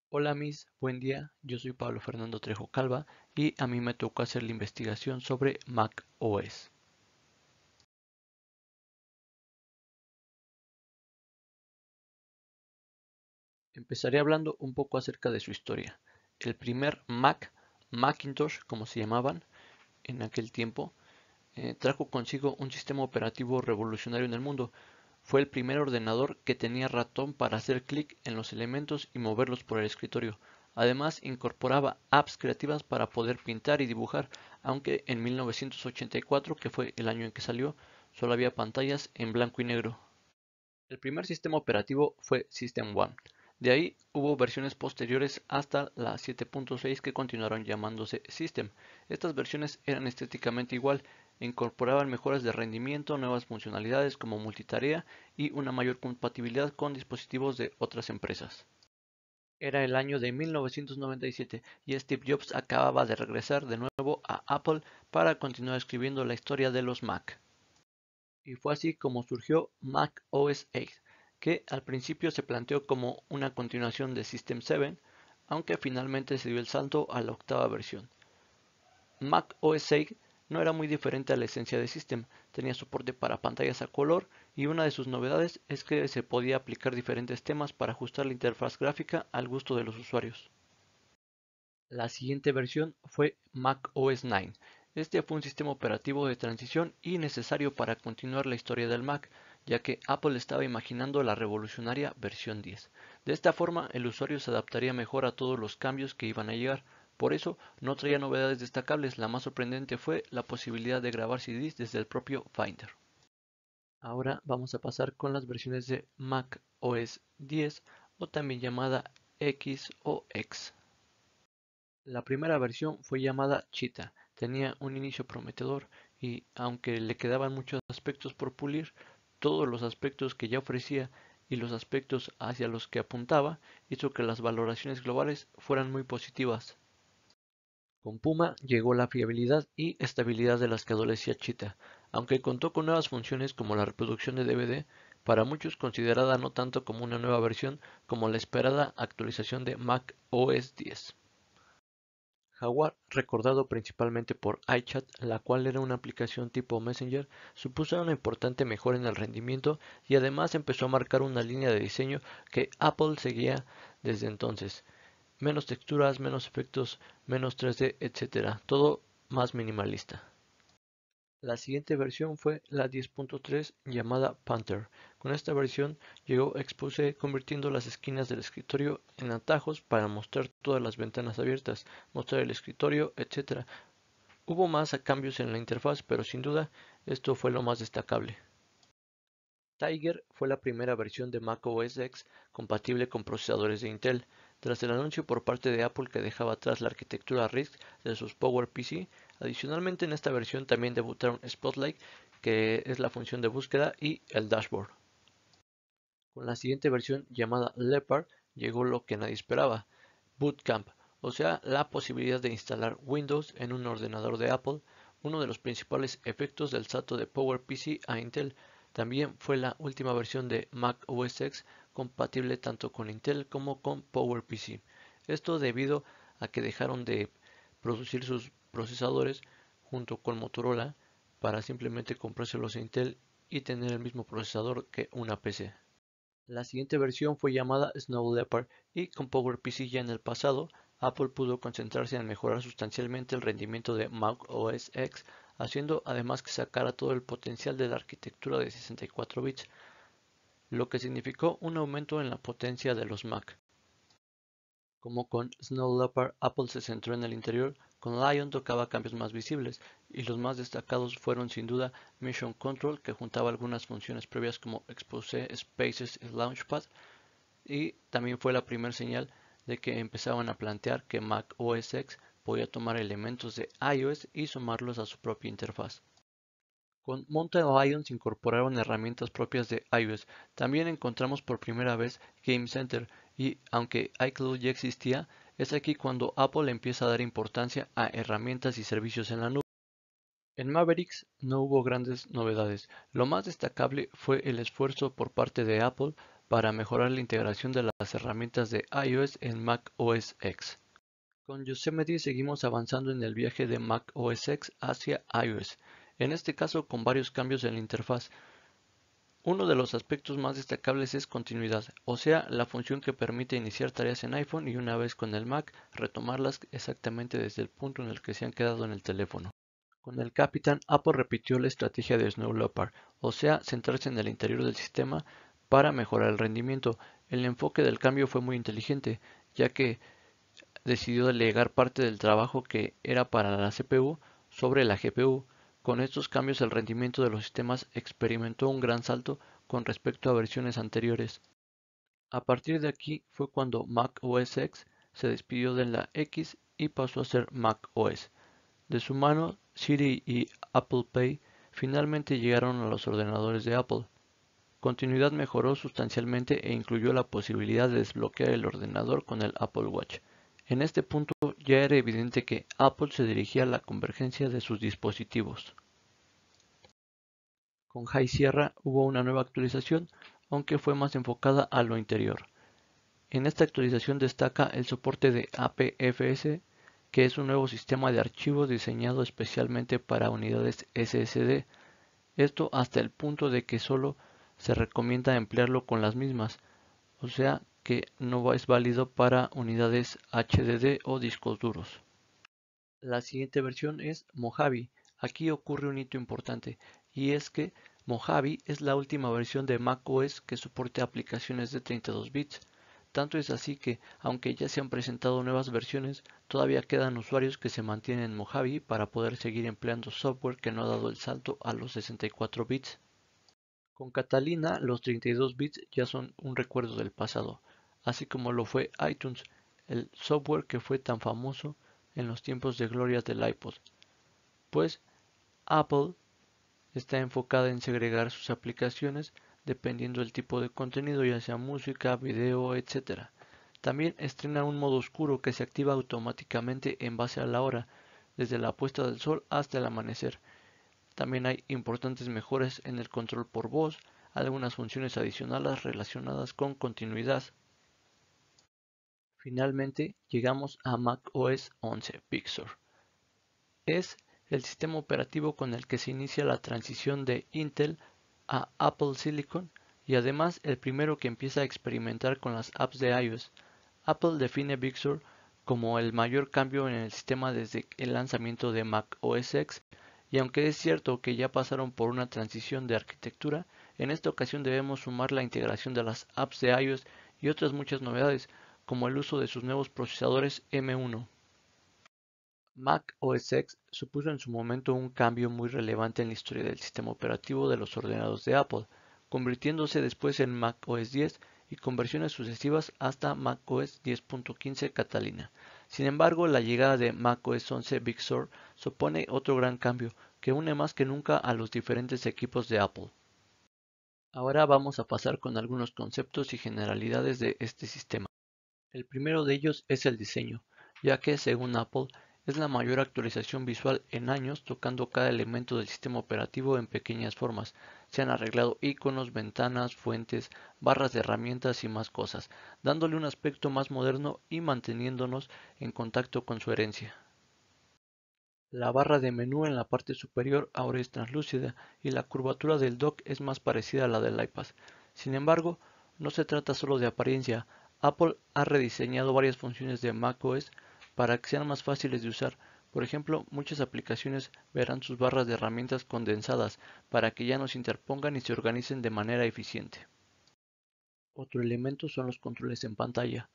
Hola Miss, buen día. Yo soy Pablo Fernando Trejo Calva y a mí me tocó hacer la investigación sobre Mac OS. Empezaré hablando un poco acerca de su historia. El primer Mac, Macintosh como se llamaban en aquel tiempo, trajo consigo un sistema operativo revolucionario en el mundo. Fue el primer ordenador que tenía ratón para hacer clic en los elementos y moverlos por el escritorio. Además, incorporaba apps creativas para poder pintar y dibujar, aunque en 1984, que fue el año en que salió, solo había pantallas en blanco y negro. El primer sistema operativo fue System One. De ahí hubo versiones posteriores hasta la 7.6 que continuaron llamándose System. Estas versiones eran estéticamente igual, e incorporaban mejoras de rendimiento, nuevas funcionalidades como multitarea y una mayor compatibilidad con dispositivos de otras empresas. Era el año de 1997 y Steve Jobs acababa de regresar de nuevo a Apple para continuar escribiendo la historia de los Mac. Y fue así como surgió Mac OS X, que al principio se planteó como una continuación de System 7, aunque finalmente se dio el salto a la octava versión. Mac OS X no era muy diferente a la esencia de System, tenía soporte para pantallas a color y una de sus novedades es que se podía aplicar diferentes temas para ajustar la interfaz gráfica al gusto de los usuarios. La siguiente versión fue Mac OS X. Este fue un sistema operativo de transición y necesario para continuar la historia del Mac, ya que Apple estaba imaginando la revolucionaria versión 10. De esta forma, el usuario se adaptaría mejor a todos los cambios que iban a llegar. Por eso, no traía novedades destacables. La más sorprendente fue la posibilidad de grabar CDs desde el propio Finder. Ahora vamos a pasar con las versiones de Mac OS X o también llamada X o X. La primera versión fue llamada Cheetah, tenía un inicio prometedor y, aunque le quedaban muchos aspectos por pulir, todos los aspectos que ya ofrecía y los aspectos hacia los que apuntaba hizo que las valoraciones globales fueran muy positivas. Con Puma llegó la fiabilidad y estabilidad de las que adolecía Cheetah, aunque contó con nuevas funciones como la reproducción de DVD, para muchos considerada no tanto como una nueva versión como la esperada actualización de Mac OS X. Jaguar, recordado principalmente por iChat, la cual era una aplicación tipo Messenger, supuso una importante mejora en el rendimiento y además empezó a marcar una línea de diseño que Apple seguía desde entonces. Menos texturas, menos efectos, menos 3D, etc. Todo más minimalista. La siguiente versión fue la 10.3 llamada Panther. Con esta versión llegó Expose convirtiendo las esquinas del escritorio en atajos para mostrar todas las ventanas abiertas, mostrar el escritorio, etc. Hubo más cambios en la interfaz, pero sin duda esto fue lo más destacable. Tiger fue la primera versión de Mac OS X compatible con procesadores de Intel. Tras el anuncio por parte de Apple que dejaba atrás la arquitectura RISC de sus PowerPC, adicionalmente en esta versión también debutaron Spotlight, que es la función de búsqueda, y el dashboard. Con la siguiente versión, llamada Leopard, llegó lo que nadie esperaba, Boot Camp, o sea, la posibilidad de instalar Windows en un ordenador de Apple, uno de los principales efectos del salto de PowerPC a Intel. También fue la última versión de Mac OS X compatible tanto con Intel como con PowerPC. Esto debido a que dejaron de producir sus procesadores junto con Motorola para simplemente comprárselos a Intel y tener el mismo procesador que una PC. La siguiente versión fue llamada Snow Leopard y con PowerPC ya en el pasado, Apple pudo concentrarse en mejorar sustancialmente el rendimiento de Mac OS X, haciendo además que sacara todo el potencial de la arquitectura de 64 bits, lo que significó un aumento en la potencia de los Mac. Como con Snow Leopard, Apple se centró en el interior, con Lion tocaba cambios más visibles, y los más destacados fueron sin duda Mission Control, que juntaba algunas funciones previas como Expose, Spaces y Launchpad, y también fue la primera señal de que empezaban a plantear que Mac OS X podía tomar elementos de iOS y sumarlos a su propia interfaz. Con Mountain Lion se incorporaron herramientas propias de iOS. También encontramos por primera vez Game Center y, aunque iCloud ya existía, es aquí cuando Apple empieza a dar importancia a herramientas y servicios en la nube. En Mavericks no hubo grandes novedades. Lo más destacable fue el esfuerzo por parte de Apple para mejorar la integración de las herramientas de iOS en Mac OS X. Con Yosemite seguimos avanzando en el viaje de Mac OS X hacia iOS, en este caso con varios cambios en la interfaz. Uno de los aspectos más destacables es continuidad, o sea, la función que permite iniciar tareas en iPhone y una vez con el Mac, retomarlas exactamente desde el punto en el que se han quedado en el teléfono. Con el Capitán, Apple repitió la estrategia de Snow Leopard, o sea, centrarse en el interior del sistema para mejorar el rendimiento. El enfoque del cambio fue muy inteligente, ya que decidió delegar parte del trabajo que era para la CPU sobre la GPU. Con estos cambios el rendimiento de los sistemas experimentó un gran salto con respecto a versiones anteriores. A partir de aquí fue cuando Mac OS X se despidió de la X y pasó a ser Mac OS. De su mano, Siri y Apple Pay finalmente llegaron a los ordenadores de Apple. Continuidad mejoró sustancialmente e incluyó la posibilidad de desbloquear el ordenador con el Apple Watch. En este punto ya era evidente que Apple se dirigía a la convergencia de sus dispositivos. Con High Sierra hubo una nueva actualización, aunque fue más enfocada a lo interior. En esta actualización destaca el soporte de APFS, que es un nuevo sistema de archivos diseñado especialmente para unidades SSD. Esto hasta el punto de que solo se recomienda emplearlo con las mismas, o sea que no es válido para unidades HDD o discos duros. La siguiente versión es Mojave. Aquí ocurre un hito importante, y es que Mojave es la última versión de macOS que soporte aplicaciones de 32 bits. Tanto es así que, aunque ya se han presentado nuevas versiones, todavía quedan usuarios que se mantienen en Mojave para poder seguir empleando software que no ha dado el salto a los 64 bits. Con Catalina, los 32 bits ya son un recuerdo del pasado, así como lo fue iTunes, el software que fue tan famoso en los tiempos de gloria del iPod, pues Apple está enfocada en segregar sus aplicaciones dependiendo del tipo de contenido, ya sea música, video, etc. También estrena un modo oscuro que se activa automáticamente en base a la hora, desde la puesta del sol hasta el amanecer. También hay importantes mejoras en el control por voz, algunas funciones adicionales relacionadas con continuidad. Finalmente, llegamos a macOS 11 Big Sur. Es el sistema operativo con el que se inicia la transición de Intel a Apple Silicon y además el primero que empieza a experimentar con las apps de iOS. Apple define Big Sur como el mayor cambio en el sistema desde el lanzamiento de Mac OS X, y aunque es cierto que ya pasaron por una transición de arquitectura, en esta ocasión debemos sumar la integración de las apps de iOS y otras muchas novedades, como el uso de sus nuevos procesadores M1. Mac OS X supuso en su momento un cambio muy relevante en la historia del sistema operativo de los ordenadores de Apple, convirtiéndose después en Mac OS X y con versiones sucesivas hasta Mac OS 10.15 Catalina. Sin embargo, la llegada de Mac OS 11 Big Sur supone otro gran cambio que une más que nunca a los diferentes equipos de Apple. Ahora vamos a pasar con algunos conceptos y generalidades de este sistema. El primero de ellos es el diseño, ya que, según Apple, es la mayor actualización visual en años, tocando cada elemento del sistema operativo en pequeñas formas. Se han arreglado iconos, ventanas, fuentes, barras de herramientas y más cosas, dándole un aspecto más moderno y manteniéndonos en contacto con su herencia. La barra de menú en la parte superior ahora es translúcida y la curvatura del dock es más parecida a la del iPad. Sin embargo, no se trata solo de apariencia. Apple ha rediseñado varias funciones de macOS para que sean más fáciles de usar. Por ejemplo, muchas aplicaciones verán sus barras de herramientas condensadas para que ya no se interpongan y se organicen de manera eficiente. Otro elemento son los controles en pantalla.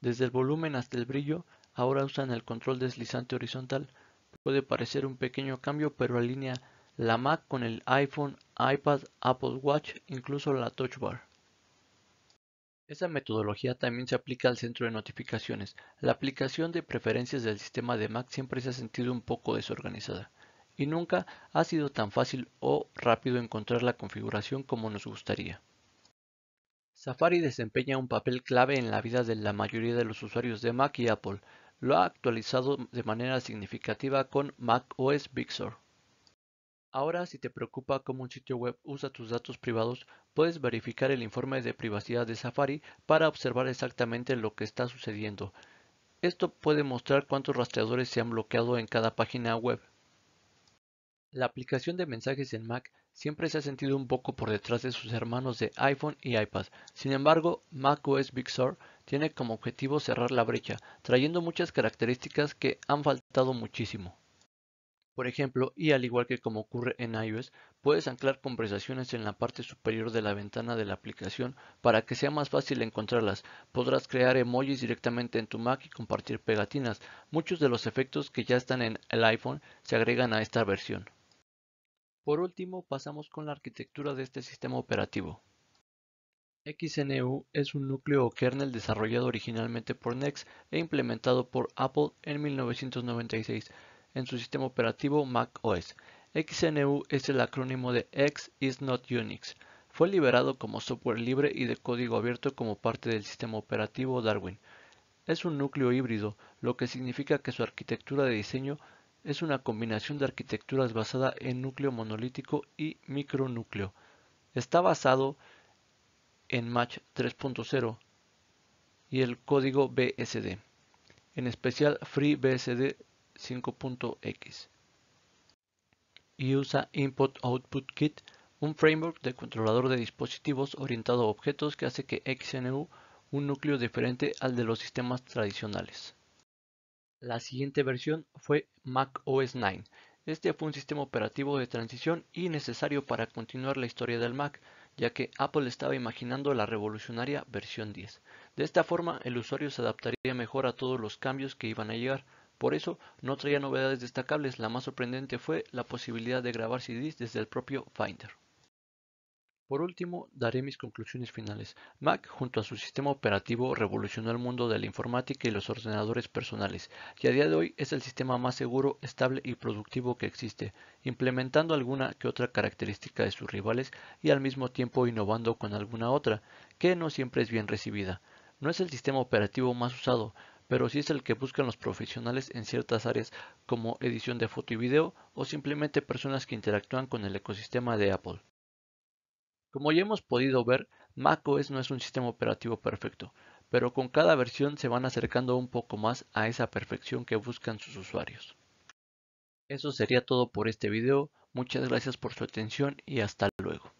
Desde el volumen hasta el brillo, ahora usan el control deslizante horizontal. Puede parecer un pequeño cambio, pero alinea la Mac con el iPhone, iPad, Apple Watch, incluso la Touch Bar. Esa metodología también se aplica al centro de notificaciones. La aplicación de preferencias del sistema de Mac siempre se ha sentido un poco desorganizada, y nunca ha sido tan fácil o rápido encontrar la configuración como nos gustaría. Safari desempeña un papel clave en la vida de la mayoría de los usuarios de Mac y Apple. Lo ha actualizado de manera significativa con Mac OS Big Sur. Ahora, si te preocupa cómo un sitio web usa tus datos privados, puedes verificar el informe de privacidad de Safari para observar exactamente lo que está sucediendo. Esto puede mostrar cuántos rastreadores se han bloqueado en cada página web. La aplicación de mensajes en Mac siempre se ha sentido un poco por detrás de sus hermanos de iPhone y iPad. Sin embargo, macOS Big Sur tiene como objetivo cerrar la brecha, trayendo muchas características que han faltado muchísimo. Por ejemplo, y al igual que como ocurre en iOS, puedes anclar conversaciones en la parte superior de la ventana de la aplicación para que sea más fácil encontrarlas. Podrás crear emojis directamente en tu Mac y compartir pegatinas. Muchos de los efectos que ya están en el iPhone se agregan a esta versión. Por último, pasamos con la arquitectura de este sistema operativo. XNU es un núcleo o kernel desarrollado originalmente por Next e implementado por Apple en 1996 en su sistema operativo Mac OS. XNU es el acrónimo de X is not Unix. Fue liberado como software libre y de código abierto como parte del sistema operativo Darwin. Es un núcleo híbrido, lo que significa que su arquitectura de diseño es una combinación de arquitecturas basada en núcleo monolítico y micronúcleo. Está basado en Mach 3.0 y el código BSD, en especial FreeBSD 5.x, y usa Input-Output Kit, un framework de controlador de dispositivos orientado a objetos que hace que XNU un núcleo diferente al de los sistemas tradicionales. La siguiente versión fue Mac OS 9. Este fue un sistema operativo de transición y necesario para continuar la historia del Mac, ya que Apple estaba imaginando la revolucionaria versión 10. De esta forma, el usuario se adaptaría mejor a todos los cambios que iban a llegar. Por eso, no traía novedades destacables. La más sorprendente fue la posibilidad de grabar CDs desde el propio Finder. Por último, daré mis conclusiones finales. Mac, junto a su sistema operativo, revolucionó el mundo de la informática y los ordenadores personales, y a día de hoy es el sistema más seguro, estable y productivo que existe, implementando alguna que otra característica de sus rivales y al mismo tiempo innovando con alguna otra, que no siempre es bien recibida. No es el sistema operativo más usado, pero sí es el que buscan los profesionales en ciertas áreas como edición de foto y video o simplemente personas que interactúan con el ecosistema de Apple. Como ya hemos podido ver, macOS no es un sistema operativo perfecto, pero con cada versión se van acercando un poco más a esa perfección que buscan sus usuarios. Eso sería todo por este video, muchas gracias por su atención y hasta luego.